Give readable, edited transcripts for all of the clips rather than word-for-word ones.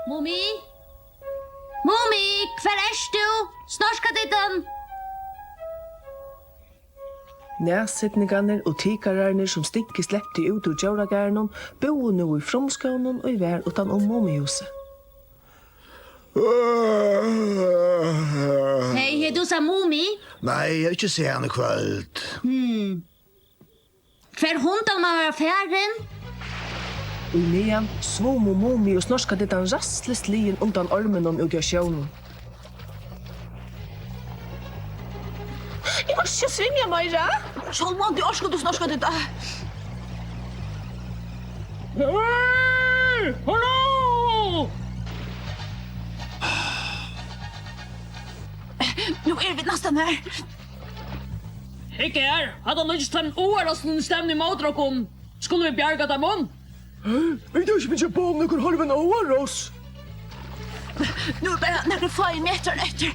Mumi? Mumi, hver du? Snorska dittan! Næssetningarnir og tikararnir som stinki slepti ut ur djóragærnum búu nú í frumskónum og vær utan Mumihuset. Hei, du sa Mumi? Nei, jeg har ikke sett henne kvöld. Hver hundan må være færen? Og medan svomu Mumi og snorska dittan rastlist lien undan armenum ut av sjónum. Jeg må ikke svinge meg, ja? Sjålmann, du orsker du snorska ditt. Hei! Hallo! Nå vi nesten her. Ikke her. Hadde han ikke stemt overraskende stemmen i matrakon? Skulle vi bjarga dem om? Jeg tar ikke mye på om dere har en over oss. Nå bare noen få meter etter.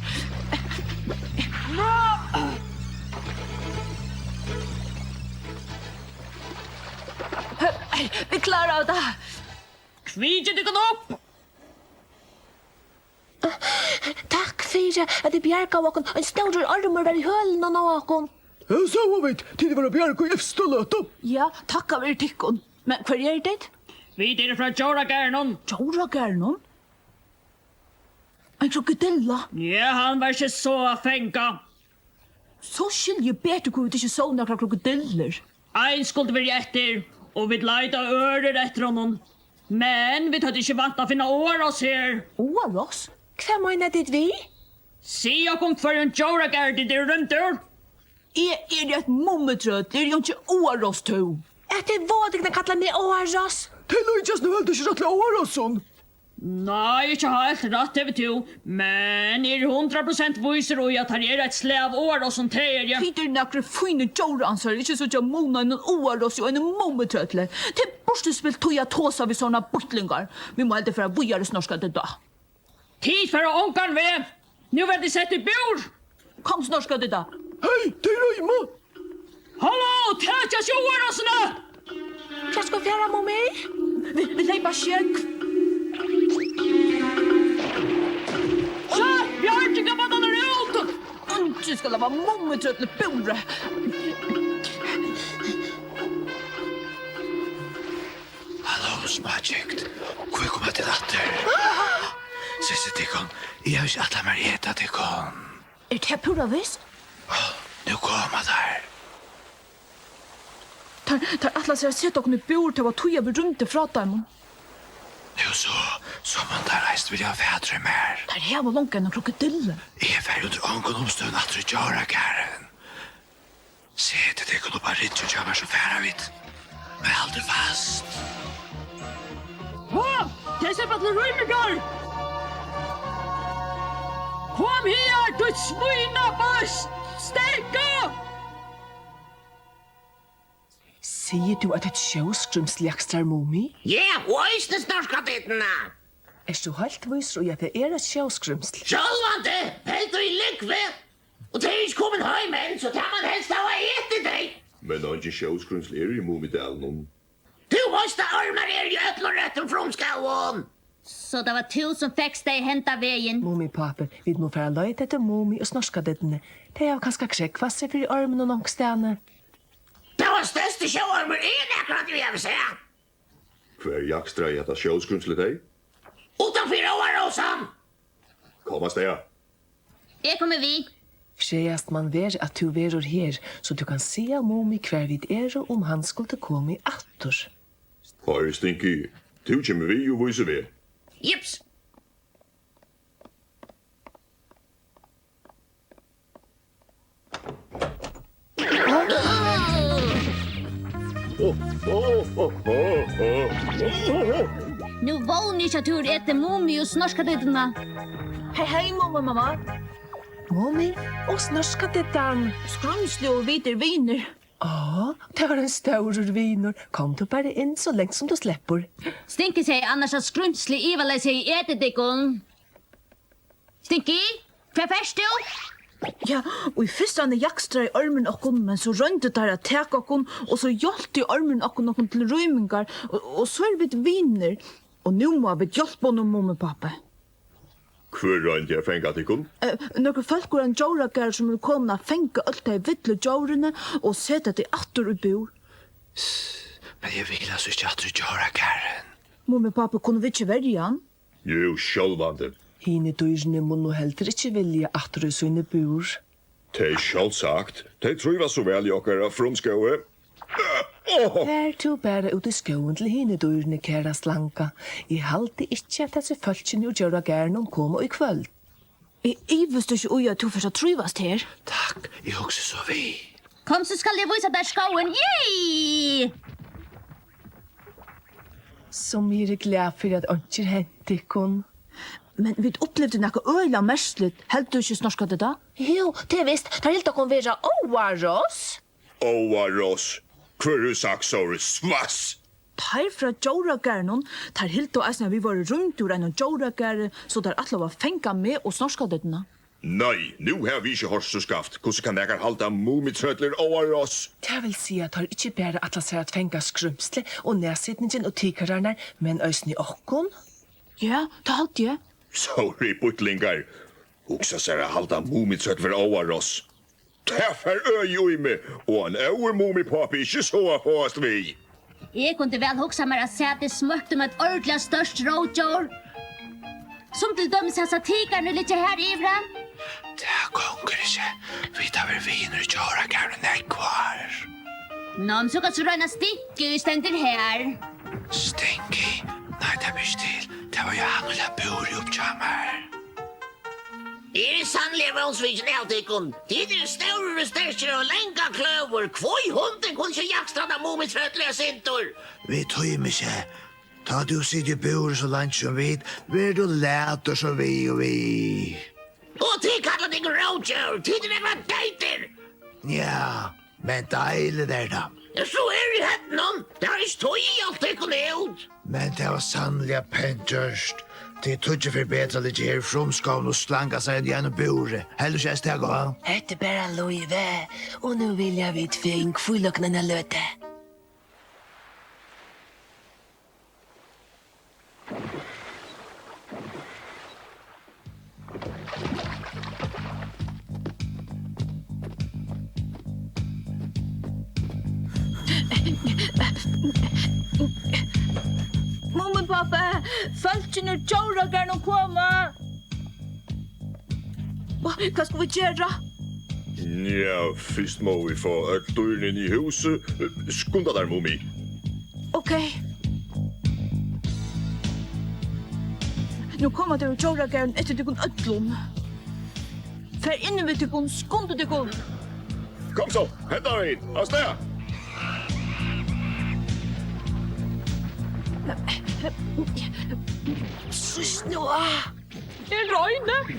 Vi klarer det. Kvidje dykkan opp! Takk for at du bjerga åkken. En større armer der i hølen og åkken. Jeg sa hva vet, til det var bjerg og efterløte. Ja, takk av tikkun. Men hva det? Vi er fra djóragærnum. Djóragærnum? En krokodilla? Ja, han var ikke så fenga. Så skiljer bedre hvor vi ikke så noen krokodiller. Ein skulle være etter, og vi leida ører etter honom. Men vi hadde ikke vant å finne åros her. Åros? Hva mener dit vi? Si og kom for en djóragær til det rundt ur. Er et mummetrød? Det jo ikke åros to. At det var det kalla meg åros? Til og ikke nu heldig ikke rattla over oss sånn. Nei, ikke helt rett over to. Men 100% viser og at han et slav åros som teger, ja. Peter nakre fine djóransvar, ikke så ikke mona en åros og en mummetrødle. Til borstespill tog jeg tåsa vi sånne bortlingar. Vi må helt for å bojare snorska det da. Tid for å ånkan ved. Nu vil de sette i bjord. Kom snorska det da. Hei, det røyma. Hallo, tætja seg årosene! Hva skal fjæra, Mumi? Vi leipa sjekk. Så, bjørtinga banan er ut! Du skal lava mummetrødle bjordre. Hallo, småtjekt. Hvor kommer til datter? Sisse tikkon, jeg har ikke alle mer etta tikkon. Det pura visst? Nu kommer der. Tar alla sig sett och nu bor till vad toja blir runt ifrån dem. Nu så man der reist vil jeg fædre mer. Där här var långt en krokodille. Jeg er under ången omstående at du gjør gæren. Se til det kan du bare ritt og kjøper så færa vidt. Men aldri fast. Hå! Det ser på til rymmegar! Kom her, du svina bast! Stekka! Sier du at et sjøskrymsel jakstrar Mumi? Ja, og æsne snorska dittena. Du helt viser og at det et sjøskrymsel? Sjálvandi, helt og i likve. Og det ikke kommet heim enn, så tar man helst av å ete deg. Men ikke sjøskrymsel i Mumidalen. Du måste armar i ötlorrätten från skavån. Så det var to som fikk deg henta veien. Mumipaper, vi må færa løyt etter Mumi og snorska dittene. Det har kanskje krekvasse for i armen og nongstene. Det var største sjåarmer i nekrat vi har se. Hver jakstra i etter sjøskrymsel deg? Utanför Årosan. Kom av stedet. Jeg kommer vi. Skjejast man ver at du verur her, så du kan se av Mumi hver vid om han skulle komme i attor. Har Stinky, du kommer vi og viser vi. Jips. Nu vågner ikke tur etter Mumi og snorska dittene. Hei, mamma. Mumi og snorska dittan. Skrumsle og viter viner. Det var en staurur viner. Kom du bare inn så lengt som du slipper. Stinky sier annars at skrumsli ivalai sier etedikkon. Stinky, hva først du? Ja, og i fyrstande jakstra i armen okkon, men så rønte der at tek okkon, og så hjalp i armen okkon til rymingar, og så vi viner. Og nu må vi hjelpe honom, mamma og pappa. Hver rann jeg fengat ikon? Några folk går en djuragar som vil komme og fenge alt de vittle djurene og sette de atter i bur. Men jeg vil altså ikke at du gjør gæren. Mamma og pappa kunne vi ikke verja han. Jo, sjálvande. Hine dyrene må nå heller ikke velge atter i sine bur. Det sjálvsagt. Det trúva så vel i okkara frumskói. Vær to bare ut i skoen til hine dyrene, kæra slanka. Jeg halte ikke at disse folkene og gjør gærne kommer i kvöld. Jeg visste ikke ui at du først trivast her. Takk, jeg husker så vi. Kom, så skal jeg vise deg skoen. Yay! Som jeg glad for at ikke hent ikon. Men vi opplevde noe øyla mersligt. Helt du ikke snorska det da? Jo, det visst. Det er helt å kunne være oaros. Oaros. Hver saksår svass. Tar fra djuragarnon, tar helt og eisne vi var rundt ur en djuragar, så der alle var fenga med og snorska det da. Nei, nu har vi ikke horseskaft. Hvordan kan jeg halda mumitrøtler oaros? Det vil si at det ikke bare at seg at fenga skrumsle og nedsittningen og tikararnar, men øysene i okkon. Ja, det halte jeg. Sorry, butlingar. Hugsa seg at halda mumitrøtler oaros. Taffer øy ui meg, og en øver mumipappi ikke så på oss vi. Jeg kunne vel hugsa meg at se at det smøkte med et ordentlig størst rådjord. Som til dømes hans tigarne litt her ivra. Det gonger ikke. Vi tar vel viner og gjør gæren nekvar. Nå, så kan du røyna Stinky stender her. Stinky? Nei, det blir til. Det var jo han og la bor i oppkjammer. Er sannlig vånsviken alt ikon. Tid større større og lenga kløver. Kvoi hunden kunne ikke jakstranda mumitrøtlige sintor. Vi tog ikke. Ta du sitter i bor så langt som vi, vil du lete så vi og vi. Og til kallar deg rådjør. Tid var deiter. Ja, men deilig der da. Ja, så i hetten. Det har ikke tog i alt ikon ut. Men det var sannelig pent gjørst. Det tog ikke for bedre litt her fromskålen og slanka seg igjen og bore. Heller ikke jeg gå. Hette bare Louise, og nå vil jeg vidt fing kvulloknene løte. Mamma og pappa, folkene djuragarne koma. Hva skal vi gjøre? Ja, først må vi få alt døren inn i huset. Skunda der, Mumi. Ok. Nå kommer det djuragarne etter dykon ødlom. Fær inne ved dykon, skunde dykon. Kom så, henta vi inn. Av sted. Sys nå! Det regner.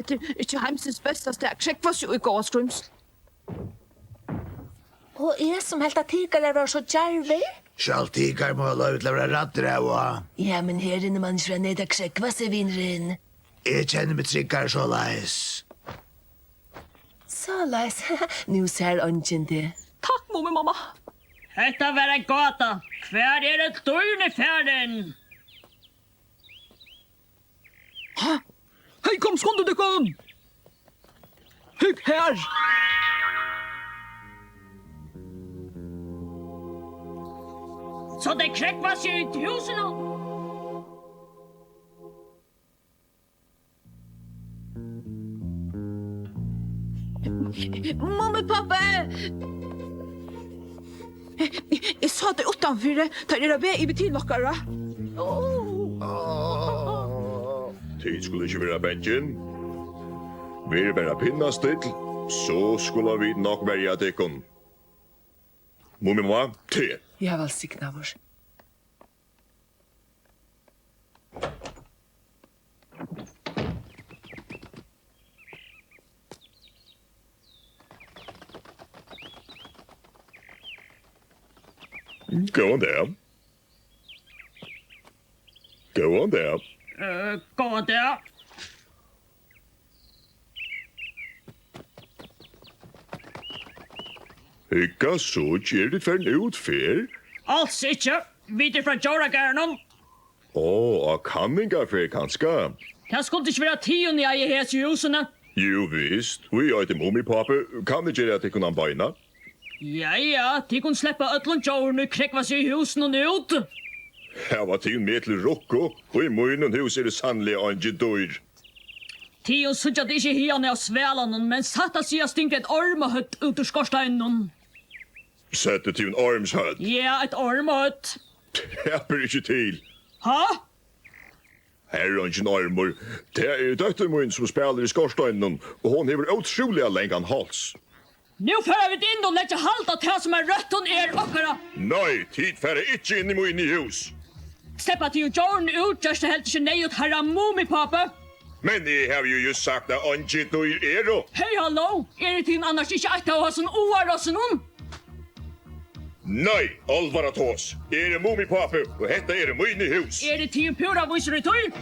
Det er ikke heimsens beste sted. Sjekk hva som ikke går skrymsel. Og jeg som helt at tiggare var så djarvig. Sjall tigar må la ut levra ratter av og... Ja, men her inne man fra ned og sjekk hva som vinner inn. Jeg kjenner meg tryggare så leis. Så leis, nu ser ånden det. Takk, mommi, mamma. Hetta var en gata. Hver er et døgn i ferden? Hei, kom, skunde dykon! Hygg her! Så det krekva seg ut i huset nå? Mamma, pappa! Jeg sa det utanför, tar era ved i betilnokkara. Tid skulle ikke være bensjen. Vi er bare pinna still, så skulle vi nok være dekken. Mummi mamma, te. Jeg har vel sikna vår. Go on there. Go on there. Gå der. Hygga så det för en utfärd. Alls ikke. Vi er fra Djoragärnon. Og kanningafer kanska. Det skulle ikke være tion jeg i hese husene. Jo visst, vi er til Mumipappe. Kan det gjøre at jeg kunne beina? Ja, de kunne slippe ødlen djorene og krekva seg i husen og ut. Her var tid med til Rokko, og i munnen hus det sannlig ikke dyr. Tion sutja det ikke hiane av svelan, men satta seg og stinket et ormehøtt ut ur skorsteinen. Sette til en armshødd. Ja, et ormehøtt. Her blir ikke til. Ha? Her er ikke en armor. Det er døtten min som spiller i skorsteinen, og hun hever utrolig lengan hals. Nu fører vi inn og letja halda til som er rødt og okkara. Nei, tid færre ikke inn i min hus. Sleppa til djorene ut, gjørst det helt ikke nøyut herra Mumipappa. Men jeg har jo just sagt at ikke dyr og... Hei, hallo! Det til annars ikke eit av oss en oarossen hon? Nei, alvara tås. Er det Mumipappe, og hetta er min hus. Det til pura viser i tøy?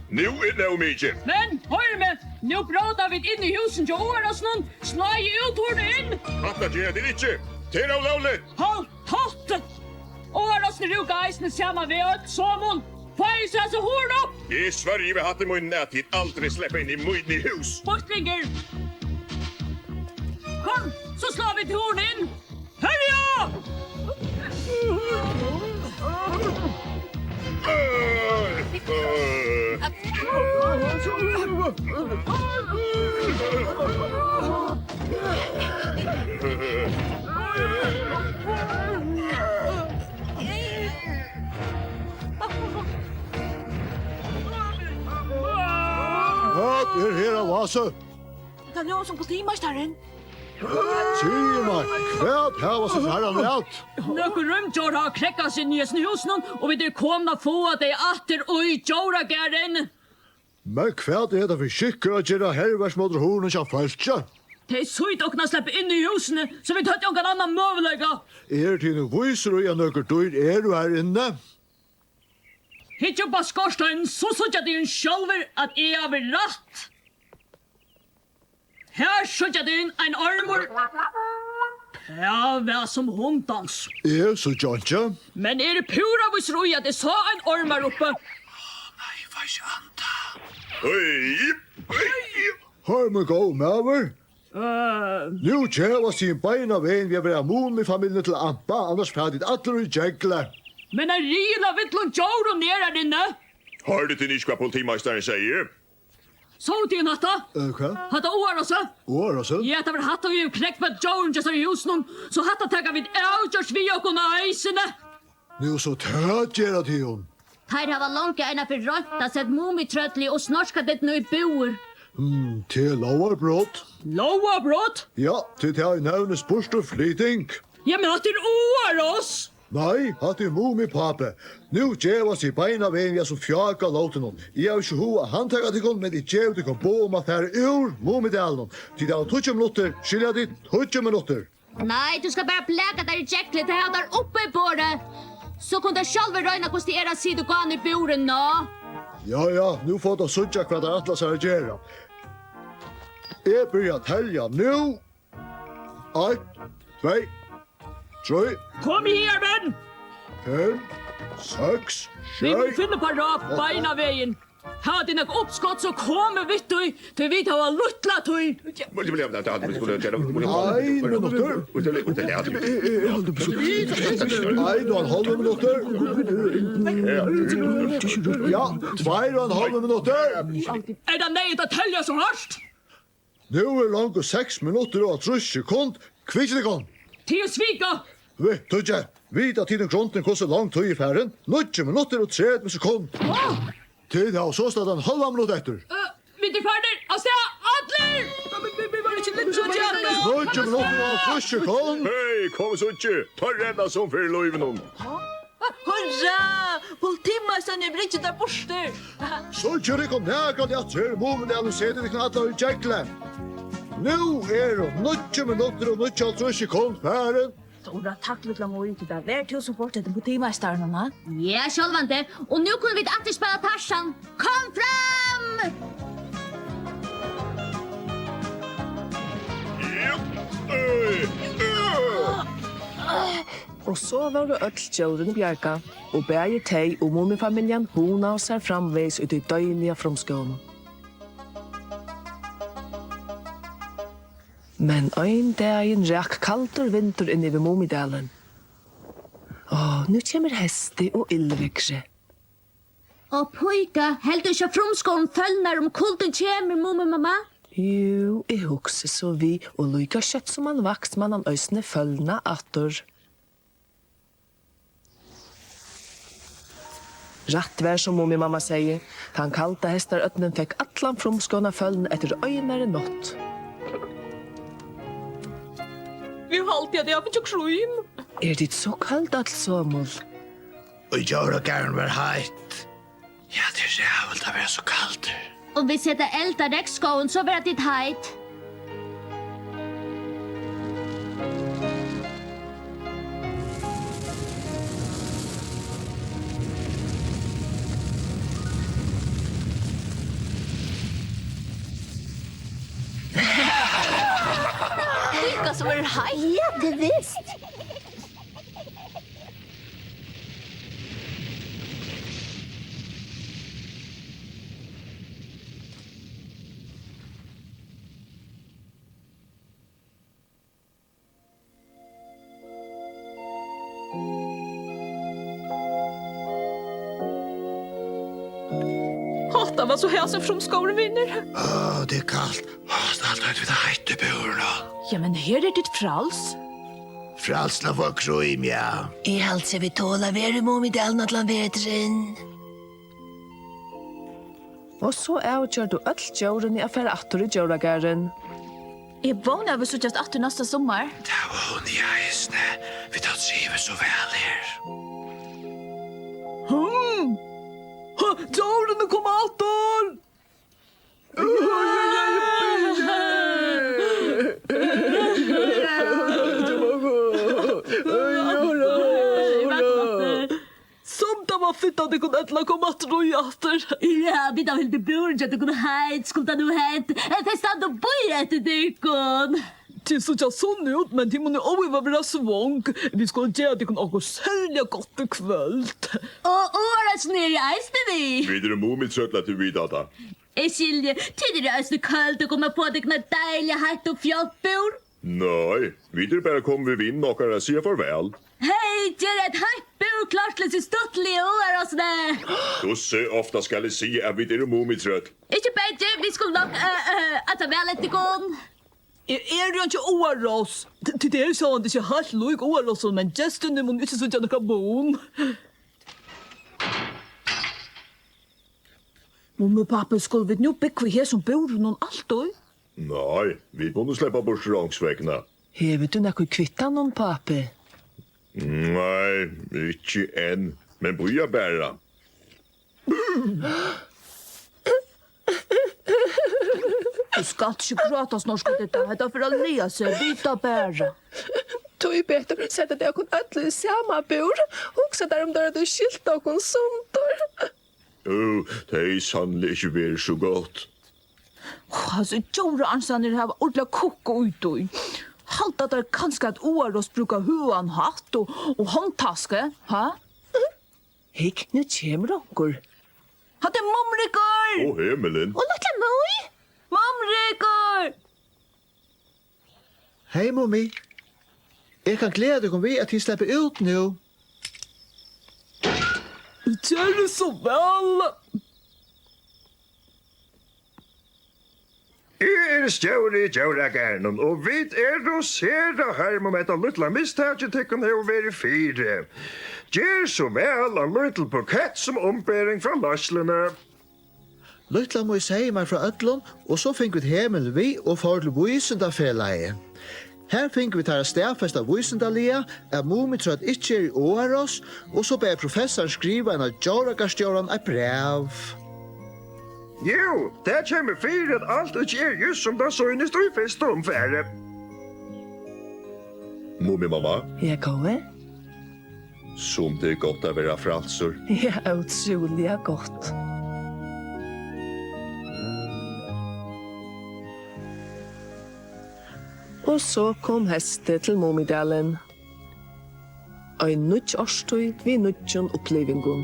Nu er det jo mykje. Men, hør med, nu bråda vi inn i husen til oarossen hon, slai ut henne inn! Hatta gjør det ikke. Til av lovlig. Hold tatt! Oarossen ruka eisne sama ved som hon. Fai seg så hår opp! Jeg sverger ved hatt i munnen at jeg aldri slipper inn i min hus. Bortlinger! Kom, så slår vi til henne inn! Hurja! Vad är hela vasa? Det er noen som politimesteren. Sier meg, vad här var så här lätt? Nøkker rumtjord har krekka sin i husen, og vi er komna få at de atter og i Djoragären. Men vad är det för skickar att göra helversmoder hornen som fältja? De suit og kunne slippe inn i husene, så vi tatt jongan annan møvelega. Er till en viser och jag nöker dyr är du här inne? Hitt jo på skorsteinen, så sutja de en sjølver at jeg har vært ratt. Her sutja de en armor. Ja, vær som hundans. Är så Johnja? Men det pura vis roi at jeg sa en armar oppe. Nei, hva ikke anta. Hör mig gå med. Nu tjävar sin beina vägen vi har varit Mumifamiljan till Ampa, annars färdigt alla i jäklar. Men er rila vittlun djor og nere inne. Har du til ikke hva politimeisteren sier? Så til natta. Vad? Hatta år også. År alltså? Ja, det var hatta vi knekt med djoren just i husen. Så hatta takka vi avgjørs vi og kunne eisene. Nu så tät gera till hon. Her har langt ena for røtta sett mumitrøtli og snorska det nu i boer. Till lovarbrott. Loa brott. Ja, till det här navnet spurst och flyting. Ja, men at det år oss. Nei, hatt er Mumipappa. Nu djevas i beina veien vi er så fjaka låten hon. Jeg har ikke hoa handtaga til hon, men jeg djev til hon bo om at her ur Mumidalen. Til det er 20 minutter, skilja dit 20 minutter. Nei, du skal bare pläka der i jäklet, det her der oppe i båret. Så kunne jeg selv røyna hvordan det er å si du kan i boren nå. Ja, nu får du sutja hva det atlas er å gjøre. Jeg byrja telja nu. 1, 2, 3, Kom her, menn. 5, 6, 7. Vi må finne på rap beina veien. Ha dina oppskott så kommer vi til vi tar luttla tøy. Nei, minutter. Nei, du har en halv minutter. Ja, 2,5 minutter. Er det nei til å telle så hardt? Nu er langt 6 minutter og 30 sekund. Kvitt det kan. Til svika. Vet du ikke? Vid at tiden kronten koster langt tøy i færen. 90 minutter og 30 sekund. Til det, og så stod det en halv minutt etter. Vi er ferdig. Altså, Adler! Vi var ikke litt sånn igjen. 90 minutter og 30 sekund. Hei, kom så ikke. Ta renna som for løyven hon. Hurra! Politimesteren er ikke der borste. Så kjør ikke nægat jeg til Mumidalen og seder ikke alle i jækle. Nu er det 90 minutter og 30 sekund færen. Stora tack lilla mor ut där. Vär till support det på teammästaren va? Ja, självante. Och nu kunde vi åter spela Tarzan. Kom fram! Og så var det djóren bjarga, og bæði tei og Mumifamiljan hona og seg framveis ut i døglige fromskålen. Men ein dagen ræk kaldur vinter inn over Mumidalen. Nu kommer hesti og ildvekse. Og pojka, helt du ikke fromskålen følger om kulten kommer, mamma? Jo, jeg hukse så vi, og lykka kjøtt som han vaks, man han øysene følna atter. Rætt vær som Mumimamma sier, han kalta hestar øtnen fikk atlan fromskåna følna etter øynare nått. Vi halte det av ikke krym. Dit så kaldt alt somol? Og djuragaren var heit. Ja, det rævelt å være så kaldt. Og vi setter eld av regnskoven, så blir det heit. Vilka som är här? Ja, det visst. Hatta var så här som fromskålen vinner. Det kallt. Det allt vet vi det heit i buren. Ja, men här är ditt frals. Fralsna får krym, ja. I halt seg vi tåla veri Mumidalen atlan vetrin. Og så avgjør du öll djóren i affæra atter i djóragaren. Jag vånar vi så just att nästa sommar. Det var hon i eisne. Vi tar trivet så väl her. Djurarna kom åter! Som det var fint att det kunde ätla komma att ro i åter. Ja, vi da vil beboeren at du kunne heit, skulle det nu hent. Det er stand og bøy etter dykon. Det såg jag sån ut, men det måste över vara svång. Vi skulle göra det kan också sälja gott i kvällt. Og året nere i eisne vi. Videre Mumifamiljan til vidata. Jeg skiljer, tidligere er eisne kaldt å komme på det kunne deilig heit og fjottbor. Nei, videre bare kom vi vinn nokkara sier farvel. Hei, gjør et heit bor klart til sin stuttlige år og sånn. Du ser ofta skal jeg si at videre Mumifamiljan. Ikke bedre, vi skulle nok at det vel etter gån. Är det inte oaros? Det är så att det är helt lugg oaros, men just nu måste inte så jävla kabon. Mamma och pappa skulle vi nu bygga här som bor någon allt då? Nei, vi kunne släppa bort rangsvägna. Hevet du nekko kvittan noen, papi? Nei, ikke enn. Men boja bæra. Du ska inte prata snorska detta. Det är för att le sig. Byta bära. Tog betur sett at jeg kun ötlu i sama bor. Också der om der du skilt og kun sunter. Det er sannelig ikke vært så godt. Alltså, Jora ansanner här ordla koko ut och halt att det kanske att oaros brukar huan hatt och handtaske, ha? Hikk, nu kjemur onkur. Hat det mumrikar! Å, himmelen. Og lukka moi. Mumrikar! Hei, Mummi. Jeg kan glede deg om vi at de slipper ut nå. Det så väl! Jeg stjåri i djuragaren, og vi rosera her med et lilla mistakje til kunne ha vært fire. Gjør så vel en liten bukett som ombering fra laslene. Lytla må jeg si meg fra Øtlund, og så fikk vi himmel vi og for til Vysendafellet. Her fikk vi tar stedfesta Vysendalia, at Mumitrød ikke i Åros, og så ber professoren skriva en av djuragarstjåren et brev. Jo, det kommer fyrir at alt ikke just som det søgnest og i fest omfære. Mumimamma, Ja, gåe? som det er godt å være fralser. Ja, utrolig godt. Og så kom hestet til Mumidalen. Ein nudj årstøy vi nudjon opplevingen.